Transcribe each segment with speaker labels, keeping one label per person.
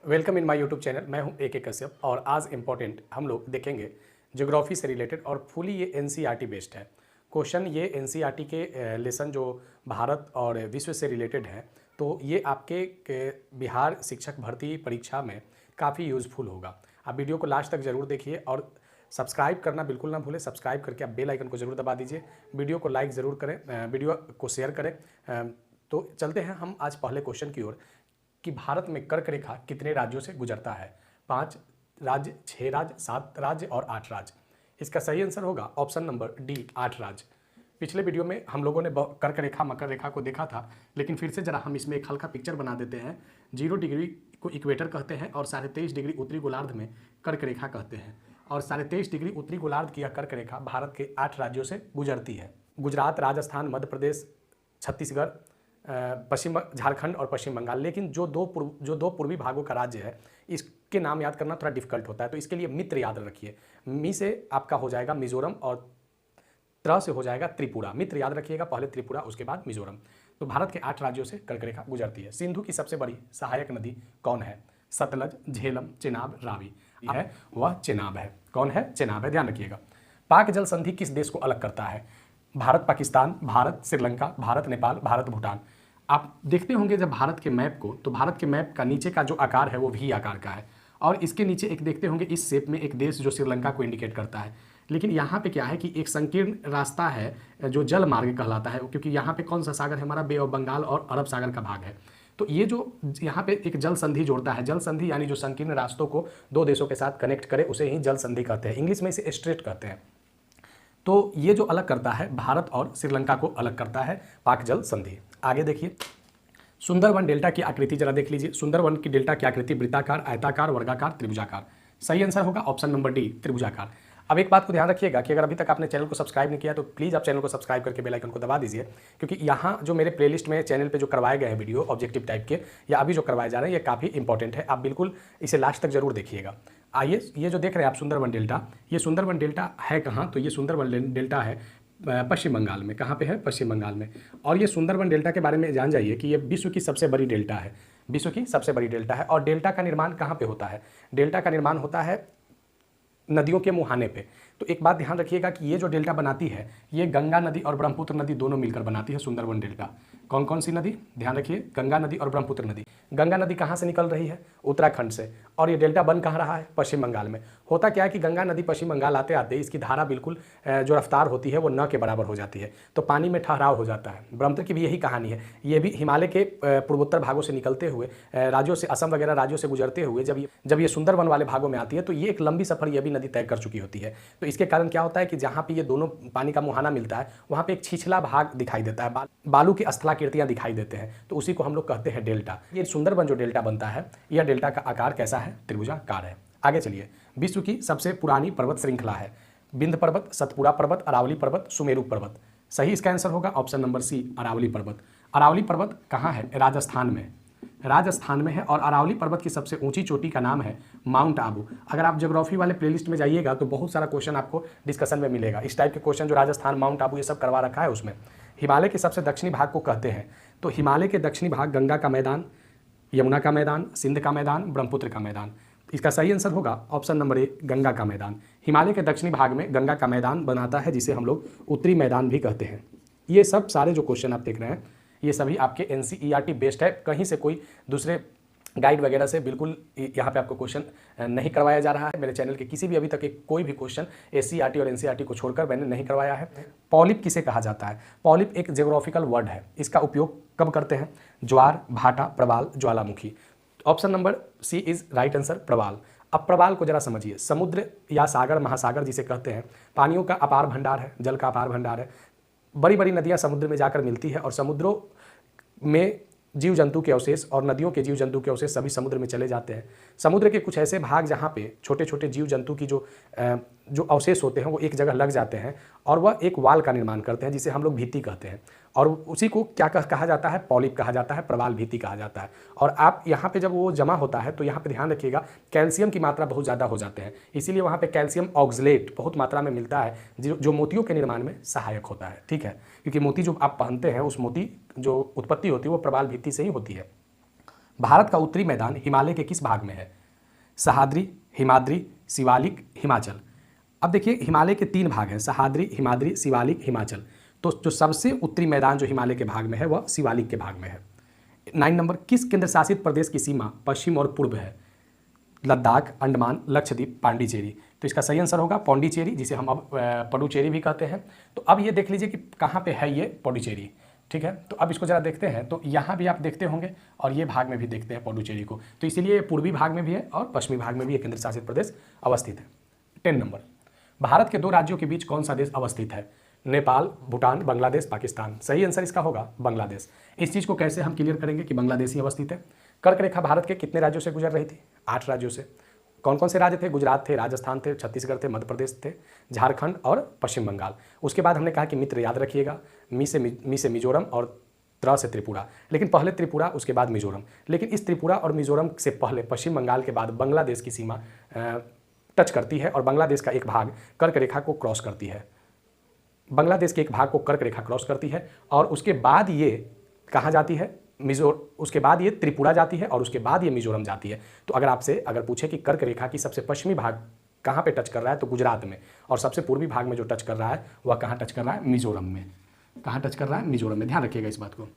Speaker 1: Welcome in my YouTube channel. मैं हूं A K. Kashyap और आज इम्पोर्टेंट हम लोग देखेंगे ज्योग्राफी से रिलेटेड और फुली ये एनसीईआरटी बेस्ड है। क्वेश्चन ये एनसीईआरटी के लेसन जो भारत और विश्व से रिलेटेड है, तो ये आपके बिहार शिक्षक भर्ती परीक्षा में काफ़ी यूज़फुल होगा। आप वीडियो को लास्ट तक ज़रूर देखिए और सब्सक्राइब करना बिल्कुल ना भूलें। सब्सक्राइब करके आप बेल आइकन को ज़रूर दबा दीजिए। वीडियो को लाइक ज़रूर करें, वीडियो को शेयर करें। तो चलते हैं हम आज पहले क्वेश्चन की ओर कि भारत में कर्क रेखा कितने राज्यों से गुजरता है। 5 राज्य, 6 राज्य, 7 राज्य और 8 राज्य। इसका सही आंसर होगा ऑप्शन नंबर डी, 8 राज्य। पिछले वीडियो में हम लोगों ने कर्क रेखा मकर रेखा को देखा था, लेकिन फिर से जरा हम इसमें एक हल्का पिक्चर बना देते हैं। 0 डिग्री को इक्वेटर कहते हैं और 23.5 डिग्री उत्तरी गोलार्ध में कर्क रेखा कहते हैं। और 23.5 डिग्री उत्तरी गोलार्ध की यह कर्क रेखा भारत के 8 राज्यों से गुजरती है। गुजरात, राजस्थान, मध्य प्रदेश, छत्तीसगढ़, पश्चिम झारखंड और पश्चिम बंगाल। लेकिन जो दो पूर्वी भागों का राज्य है, इसके नाम याद करना थोड़ा डिफिकल्ट होता है, तो इसके लिए मित्र याद रखिए। मी से आपका हो जाएगा मिजोरम और त्र से हो जाएगा त्रिपुरा। मित्र याद रखिएगा, पहले त्रिपुरा उसके बाद मिजोरम। तो भारत के 8 राज्यों से कर्क रेखा गुजरती है। सिंधु की सबसे बड़ी सहायक नदी कौन है? सतलज, झेलम, चेनाब, रावी है, वह चेनाब है। कौन है? चेनाब है, ध्यान रखिएगा। पाक जल संधि किस देश को अलग करता है? भारत पाकिस्तान, भारत श्रीलंका, भारत नेपाल, भारत भूटान। आप देखते होंगे जब भारत के मैप को, तो भारत के मैप का नीचे का जो आकार है वो वी आकार का है और इसके नीचे एक देखते होंगे इस शेप में एक देश जो श्रीलंका को इंडिकेट करता है। लेकिन यहाँ पे क्या है कि एक संकीर्ण रास्ता है जो जल मार्ग कहलाता है, क्योंकि यहाँ पे कौन सा सागर है? हमारा बे ऑफ बंगाल और अरब सागर का भाग है। तो ये जो यहाँ पे एक जल संधि जोड़ता है, जल संधि यानी जो संकीर्ण रास्तों को दो देशों के साथ कनेक्ट करे, उसे ही जल संधि कहते हैं। इंग्लिश में इसे स्ट्रेट कहते हैं। तो ये जो अलग करता है भारत और श्रीलंका को अलग करता है पाक जल संधि। आगे देखिए, सुंदरवन डेल्टा की आकृति जरा देख लीजिए। सुंदरवन की डेल्टा की आकृति वृत्ताकार, आयताकार, वर्गाकार, त्रिभुजाकार। सही आंसर होगा ऑप्शन नंबर डी, त्रिभुजाकार। अब एक बात को ध्यान रखिएगा कि अगर अभी तक आपने चैनल को सब्सक्राइब नहीं किया तो प्लीज़ आप चैनल को सब्सक्राइब करके बेल आइकन को दबा दीजिए, क्योंकि यहाँ जो मेरे प्लेलिस्ट में चैनल पे जो करवाए गए हैं वीडियो ऑब्जेक्टिव टाइप के या अभी जो करवाए जा रहे हैं, ये काफ़ी इंपॉर्टेंट है। आप बिल्कुल इसे लास्ट तक जरूर देखिएगा। आइए, ये जो देख रहे हैं आप सुंदरवन डेल्टा, ये सुंदरवन डेल्टा है कहाँ? तो ये सुंदरवन डेल्टा है पश्चिम बंगाल में। कहाँ पे है? पश्चिम बंगाल में। और ये सुंदरवन डेल्टा के बारे में जान जाइए कि ये विश्व की सबसे बड़ी डेल्टा है, विश्व की सबसे बड़ी डेल्टा है। और डेल्टा का निर्माण कहाँ पे होता है? डेल्टा का निर्माण होता है नदियों के मुहाने पे। तो एक बात ध्यान रखिएगा कि ये जो डेल्टा बनाती है, ये गंगा नदी और ब्रह्मपुत्र नदी दोनों मिलकर बनाती है सुंदरवन डेल्टा। कौन कौन सी नदी? ध्यान रखिए, गंगा नदी और ब्रह्मपुत्र नदी। गंगा नदी कहाँ से निकल रही है? उत्तराखंड से। और ये डेल्टा बन कहाँ रहा है? पश्चिम बंगाल में। होता क्या है कि गंगा नदी पश्चिम बंगाल आते आते इसकी धारा बिल्कुल जो रफ्तार होती है वो न के बराबर हो जाती है, तो पानी में ठहराव हो जाता है। ब्रह्मपुत्र की भी यही कहानी है। ये भी हिमालय के पूर्वोत्तर भागों से निकलते हुए राज्यों से, असम वगैरह राज्यों से गुजरते हुए जब ये सुंदरवन वाले भागों में आती है, तो ये एक लंबी सफर ये भी नदी तय कर चुकी होती है। तो इसके कारण क्या होता है कि जहाँ पे ये दोनों पानी का मुहाना मिलता है, वहाँ पे एक छिछला भाग दिखाई देता है, बालू की स्थलाकृतियाँ दिखाई देते हैं, तो उसी को हम लोग कहते हैं डेल्टा। ये सुंदरवन जो डेल्टा बनता है, यह डेल्टा का आकार कैसा है? त्रिभुजाकार है। आगे चलिए, विश्व की सबसे पुरानी पर्वत श्रृंखला है। विंध्य पर्वत, सतपुड़ा पर्वत, अरावली पर्वत, सुमेरु पर्वत। सही इसका आंसर होगा ऑप्शन नंबर सी, अरावली पर्वत। अरावली पर्वत कहाँ है? राजस्थान में, राजस्थान में है। और अरावली पर्वत की सबसे ऊंची चोटी का नाम है माउंट आबू। अगर आप ज्योग्राफी वाले प्लेलिस्ट में जाइएगा तो बहुत सारा क्वेश्चन आपको डिस्कशन में मिलेगा, इस टाइप के क्वेश्चन जो राजस्थान, माउंट आबू ये सब करवा रखा है उसमें। हिमालय के सबसे दक्षिणी भाग को कहते हैं, तो हिमालय के दक्षिणी भाग गंगा का मैदान, यमुना का मैदान, सिंध का मैदान, ब्रह्मपुत्र का मैदान। इसका सही आंसर होगा ऑप्शन नंबर ए, गंगा का मैदान। हिमालय के दक्षिणी भाग में गंगा का मैदान बनाता है, जिसे हम लोग उत्तरी मैदान भी कहते हैं। ये सब सारे जो क्वेश्चन आप देख रहे हैं, ये सभी आपके एनसीईआरटी बेस्ड है। कहीं से कोई दूसरे गाइड वगैरह से बिल्कुल यहाँ पे आपको क्वेश्चन नहीं करवाया जा रहा है। मेरे चैनल के किसी भी अभी तक कोई भी क्वेश्चन एससीईआरटी और एनसीईआरटी को छोड़कर मैंने नहीं करवाया है। पॉलिप किसे कहा जाता है? पॉलिप एक ज्योग्राफिकल वर्ड है। इसका उपयोग कब करते हैं? ज्वार, भाटा, प्रवाल, ज्वालामुखी। Option number C is right answer, प्रवाल। अब प्रवाल को जरा समझिए। समुद्र या सागर, महासागर जिसे कहते हैं, पानियों का अपार भंडार है, जल का अपार भंडार है। बड़ी बड़ी नदियाँ समुद्र में जाकर मिलती है और समुद्रों में जीव जंतु के अवशेष और नदियों के जीव जंतु के अवशेष सभी समुद्र में चले जाते हैं। समुद्र के कुछ ऐसे भाग जहाँ पे छोटे छोटे जीव जंतु की जो अवशेष होते हैं वो एक जगह लग जाते हैं और वह एक वाल का निर्माण करते हैं, जिसे हम लोग भित्ति कहते हैं। और उसी को क्या कहा जाता है? पॉलिप कहा जाता है, प्रवाल भित्ति कहा जाता है। और आप यहाँ पे जब वो जमा होता है तो यहाँ पे ध्यान रखिएगा, कैल्शियम की मात्रा बहुत ज़्यादा हो जाते हैं, इसीलिए वहाँ पे कैल्शियम ऑक्सलेट बहुत मात्रा में मिलता है, जो मोतियों के निर्माण में सहायक होता है। ठीक है, क्योंकि मोती जो आप पहनते हैं, उस मोती जो उत्पत्ति होती है वो प्रवाल भित्ति से ही होती है। भारत का उत्तरी मैदान हिमालय के किस भाग में है? सह्याद्री, हिमाद्री, शिवालिक, हिमाचल। अब देखिए हिमालय के 3 भाग हैं, सह्याद्री, हिमाद्री, शिवालिक, हिमाचल। तो जो सबसे उत्तरी मैदान जो हिमालय के भाग में है वह शिवालिक के भाग में है। 9 नंबर, किस केंद्र शासित प्रदेश की सीमा पश्चिम और पूर्व है? लद्दाख, अंडमान, लक्षद्वीप, पांडिचेरी। तो इसका सही आंसर होगा पौंडीचेरी, जिसे हम अब पुडुचेरी भी कहते हैं। तो अब ये देख लीजिए कि कहाँ पे है ये पुडुचेरी, ठीक है। तो अब इसको जरा देखते हैं, तो यहाँ भी आप देखते होंगे और ये भाग में भी देखते हैं पुडुचेरी को। तो इसीलिए ये पूर्वी भाग में भी है और पश्चिमी भाग में भी ये केंद्र शासित प्रदेश अवस्थित है। 10 नंबर, भारत के 2 राज्यों के बीच कौन सा देश अवस्थित है? नेपाल, भूटान, बांग्लादेश, पाकिस्तान। सही आंसर इसका होगा बांग्लादेश। इस चीज़ को कैसे हम क्लियर करेंगे कि बांग्लादेश ही अवस्थित है? कर्क रेखा भारत के कितने राज्यों से गुजर रही थी? 8 राज्यों से। कौन कौन से राज्य थे? गुजरात थे, राजस्थान थे, छत्तीसगढ़ थे, मध्य प्रदेश थे, झारखंड और पश्चिम बंगाल। उसके बाद हमने कहा कि मित्र याद रखिएगा, मी से मिजोरम और त्र से त्रिपुरा। लेकिन पहले त्रिपुरा, उसके बाद मिजोरम। लेकिन इस त्रिपुरा और मिजोरम से पहले पश्चिम बंगाल के बाद बांग्लादेश की सीमा टच करती है और बांग्लादेश का एक भाग कर्क रेखा को क्रॉस करती है। बांग्लादेश के एक भाग को कर्क रेखा क्रॉस करती है और उसके बाद ये कहाँ जाती है? उसके बाद ये त्रिपुरा जाती है और उसके बाद ये मिजोरम जाती है। तो अगर आपसे पूछे कि कर्क रेखा की सबसे पश्चिमी भाग कहाँ पे टच कर रहा है, तो गुजरात में। और सबसे पूर्वी भाग में जो टच कर रहा है वह कहाँ टच कर रहा है? मिजोरम में। कहाँ टच कर रहा है? मिजोरम में। ध्यान रखिएगा इस बात को।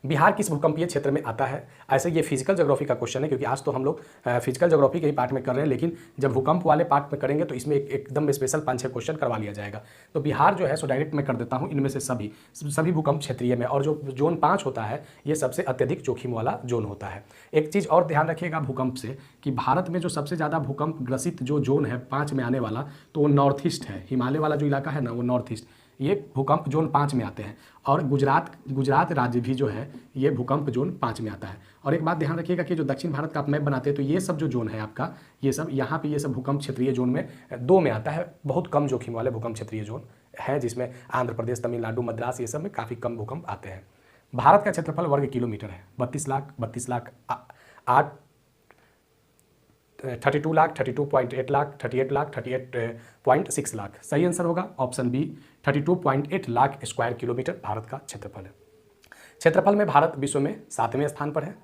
Speaker 1: बिहार किस भूकंपीय क्षेत्र में आता है? ऐसे ये फिजिकल ज्योग्राफी का क्वेश्चन है, क्योंकि आज तो हम लोग फिजिकल ज्योग्राफी के ही पार्ट में कर रहे हैं, लेकिन जब भूकंप वाले पार्ट में करेंगे तो इसमें एकदम स्पेशल 5-6 क्वेश्चन करवा लिया जाएगा। तो बिहार जो है सो डायरेक्ट मैं कर देता हूँ, इनमें से सभी भूकंप क्षेत्रीय में, और जो जोन 5 होता है ये सबसे अत्यधिक जोखिम वाला जोन होता है। एक चीज़ और ध्यान रखिएगा भूकंप से, कि भारत में जो सबसे ज़्यादा भूकंप ग्रसित जो जोन है 5 में आने वाला, तो वो नॉर्थ ईस्ट है। हिमालय वाला जो इलाका है ना, वो नॉर्थ ईस्ट, ये भूकंप जोन 5 में आते हैं। और गुजरात राज्य भी जो है ये भूकंप जोन 5 में आता है। और एक बात ध्यान रखिएगा कि जो दक्षिण भारत का आप मैप बनाते हैं, तो ये सब जो जोन है आपका, ये सब यहाँ पे ये सब भूकंप क्षेत्रीय जोन में 2 में आता है। बहुत कम जोखिम वाले भूकंप क्षेत्रीय जोन है, जिसमें आंध्र प्रदेश, तमिलनाडु, मद्रास, ये सब में काफ़ी कम भूकंप आते हैं। भारत का क्षेत्रफल वर्ग किलोमीटर है 32 लाख, 32 लाख, 32.8 लाख, 38 लाख, 38.6 लाख। सही आंसर होगा option B, 32.8 lakh square kilometre Bharat का क्षेत्रफल है। क्षेत्रफल में भारत विश्व में 7वें स्थान पर है।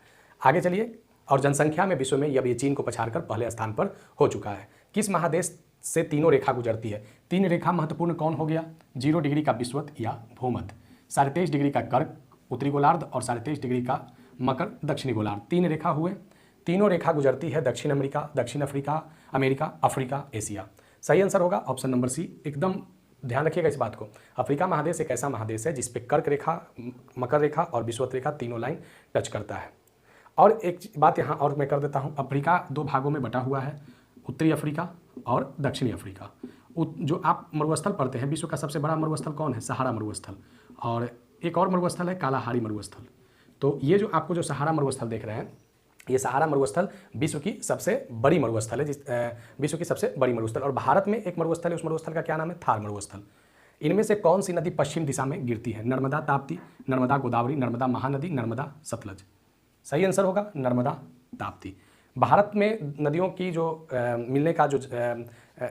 Speaker 1: आगे चलिए, और जनसंख्या में विश्व में अब ये चीन को पछाड़कर पहले स्थान पर हो चुका है। किस महादेश से तीनों रेखा गुजरती है? 3 रेखा महत्वपूर्ण कौन हो गया? 0 डिग्री का विषुवत या भूमध्य, 23.5 डिग्री का कर्क उत्तरी गोलार्ध और 23.5 डिग्री का मकर दक्षिणी गोलार्ध। 3 रेखा हुए। तीनों रेखा गुजरती है दक्षिण अमेरिका, दक्षिण अफ्रीका, अमेरिका, अफ्रीका, एशिया। सही आंसर होगा ऑप्शन नंबर सी। एकदम ध्यान रखिएगा इस बात को। अफ्रीका महादेश एक ऐसा महादेश है जिसपे कर्क रेखा, मकर रेखा और विषुवत रेखा तीनों लाइन टच करता है। और एक बात यहाँ और मैं कर देता हूँ, अफ्रीका 2 भागों में बटा हुआ है, उत्तरी अफ्रीका और दक्षिणी अफ्रीका। जो आप मरुस्थल पढ़ते हैं, विश्व का सबसे बड़ा मरुस्थल कौन है? सहारा मरुस्थल। और एक और मरुस्थल है कालाहारी मरुस्थल। तो ये जो आपको जो सहारा मरुस्थल देख रहे हैं, ये सहारा मरुस्थल विश्व की सबसे बड़ी मरुस्थल है, विश्व की सबसे बड़ी मरुस्थल। और भारत में एक मरुस्थल है, उस मरुस्थल का क्या नाम है? थार मरुस्थल। इनमें से कौन सी नदी पश्चिम दिशा में गिरती है? नर्मदा, ताप्ती, नर्मदा गोदावरी, नर्मदा महानदी, नर्मदा सतलज। सही आंसर होगा नर्मदा ताप्ती। भारत में नदियों की जो मिलने का जो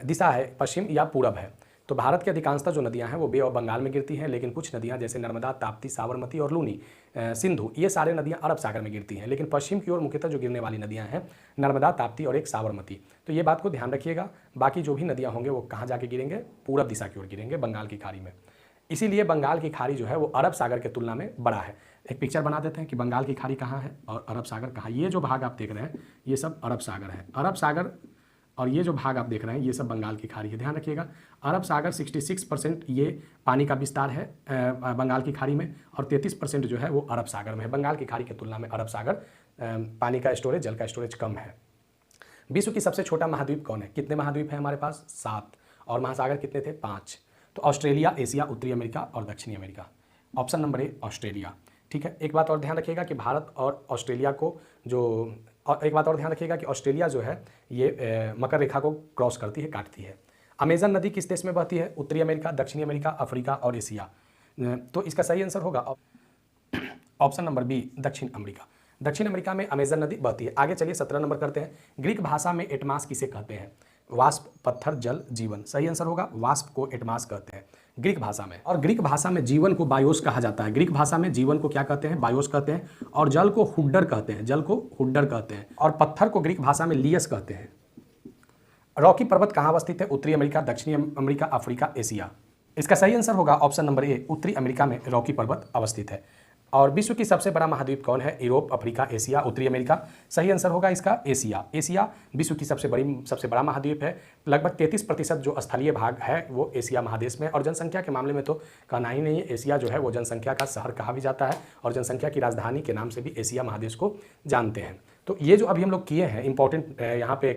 Speaker 1: दिशा है पश्चिम या पूरब है। तो भारत की अधिकांशतः जो नदियां हैं वो बे ऑफ बंगाल में गिरती हैं, लेकिन कुछ नदियां जैसे नर्मदा, ताप्ती, साबरमती और लूनी, सिंधु, ये सारे नदियां अरब सागर में गिरती हैं। लेकिन पश्चिम की ओर मुख्यतः जो गिरने वाली नदियां हैं नर्मदा, ताप्ती और एक साबरमती। तो ये बात को ध्यान रखिएगा। बाकी जो भी नदियां होंगे वो कहाँ जाके गिरेंगे? पूरब दिशा की ओर गिरेंगे, बंगाल की खाड़ी में। इसीलिए बंगाल की खाड़ी जो है वो अरब सागर के तुलना में बड़ा है। एक पिक्चर बना देते हैं कि बंगाल की खाड़ी कहाँ है और अरब सागर कहाँ। ये जो भाग आप देख रहे हैं ये सब अरब सागर है, अरब सागर, और ये जो भाग आप देख रहे हैं ये सब बंगाल की खाड़ी है। ध्यान रखिएगा, अरब सागर 66% ये पानी का विस्तार है बंगाल की खाड़ी में, और 33% जो है वो अरब सागर में है। बंगाल की खाड़ी की तुलना में अरब सागर पानी का स्टोरेज, जल का स्टोरेज कम है। विश्व की सबसे छोटा महाद्वीप कौन है? कितने महाद्वीप हैं हमारे पास? 7। और महासागर कितने थे? 5। तो ऑस्ट्रेलिया, एशिया, उत्तरी अमेरिका और दक्षिणी America. Option number A Australia. ठीक है। एक बात और ध्यान रखिएगा कि भारत और ऑस्ट्रेलिया को एक बात और ध्यान रखिएगा कि ऑस्ट्रेलिया जो है ये मकर रेखा को क्रॉस करती है, काटती है। अमेजन नदी किस देश में बहती है? उत्तरी अमेरिका, दक्षिणी अमेरिका, अफ्रीका और एशिया। तो इसका सही आंसर होगा ऑप्शन नंबर बी, दक्षिण अमेरिका। दक्षिण अमेरिका में अमेजन नदी बहती है। आगे चलिए 17 नंबर करते हैं। ग्रीक भाषा में एटमास किसे कहते हैं? वाष्प, पत्थर, जल, जीवन। सही आंसर होगा वाष्प को एटमास कहते हैं ग्रीक भाषा में। और ग्रीक भाषा में जीवन को बायोस कहा जाता है। ग्रीक भाषा में जीवन को क्या कहते हैं? बायोस कहते हैं। और जल को हुड्डर कहते हैं, जल को हुड्डर कहते हैं। और पत्थर को ग्रीक भाषा में लियस कहते हैं। रॉकी पर्वत कहाँ अवस्थित है? उत्तरी अमेरिका, दक्षिणी अमेरिका, अफ्रीका, एशिया। इसका सही आंसर होगा ऑप्शन नंबर ए, उत्तरी अमेरिका में रॉकी पर्वत अवस्थित है। और विश्व की सबसे बड़ा महाद्वीप कौन है? यूरोप, अफ्रीका, एशिया, उत्तरी अमेरिका। सही आंसर होगा इसका एशिया। एशिया विश्व की सबसे बड़ा महाद्वीप है। लगभग 33% जो स्थलीय भाग है वो एशिया महादेश में। और जनसंख्या के मामले में तो कहना ही नहीं है, एशिया जो है वो जनसंख्या का शहर कहा भी जाता है और जनसंख्या की राजधानी के नाम से भी एशिया महादेश को जानते हैं। तो ये जो अभी हम लोग किए हैं इंपॉर्टेंट, यहाँ पे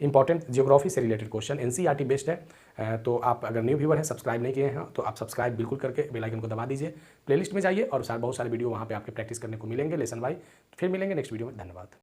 Speaker 1: इंपॉर्टेंट ज्योग्राफी से रिलेटेड क्वेश्चन एनसीईआरटी बेस्ड है। तो आप अगर न्यू व्यूअर हैं, सब्सक्राइब नहीं किए हैं तो आप सब्सक्राइब बिल्कुल करके बेल आइकन को दबा दीजिए। प्लेलिस्ट में जाइए और बहुत सारे वीडियो वहाँ पे आपके प्रैक्टिस करने को मिलेंगे लेसन वाइज। फिर मिलेंगे नेक्स्ट वीडियो में। धन्यवाद।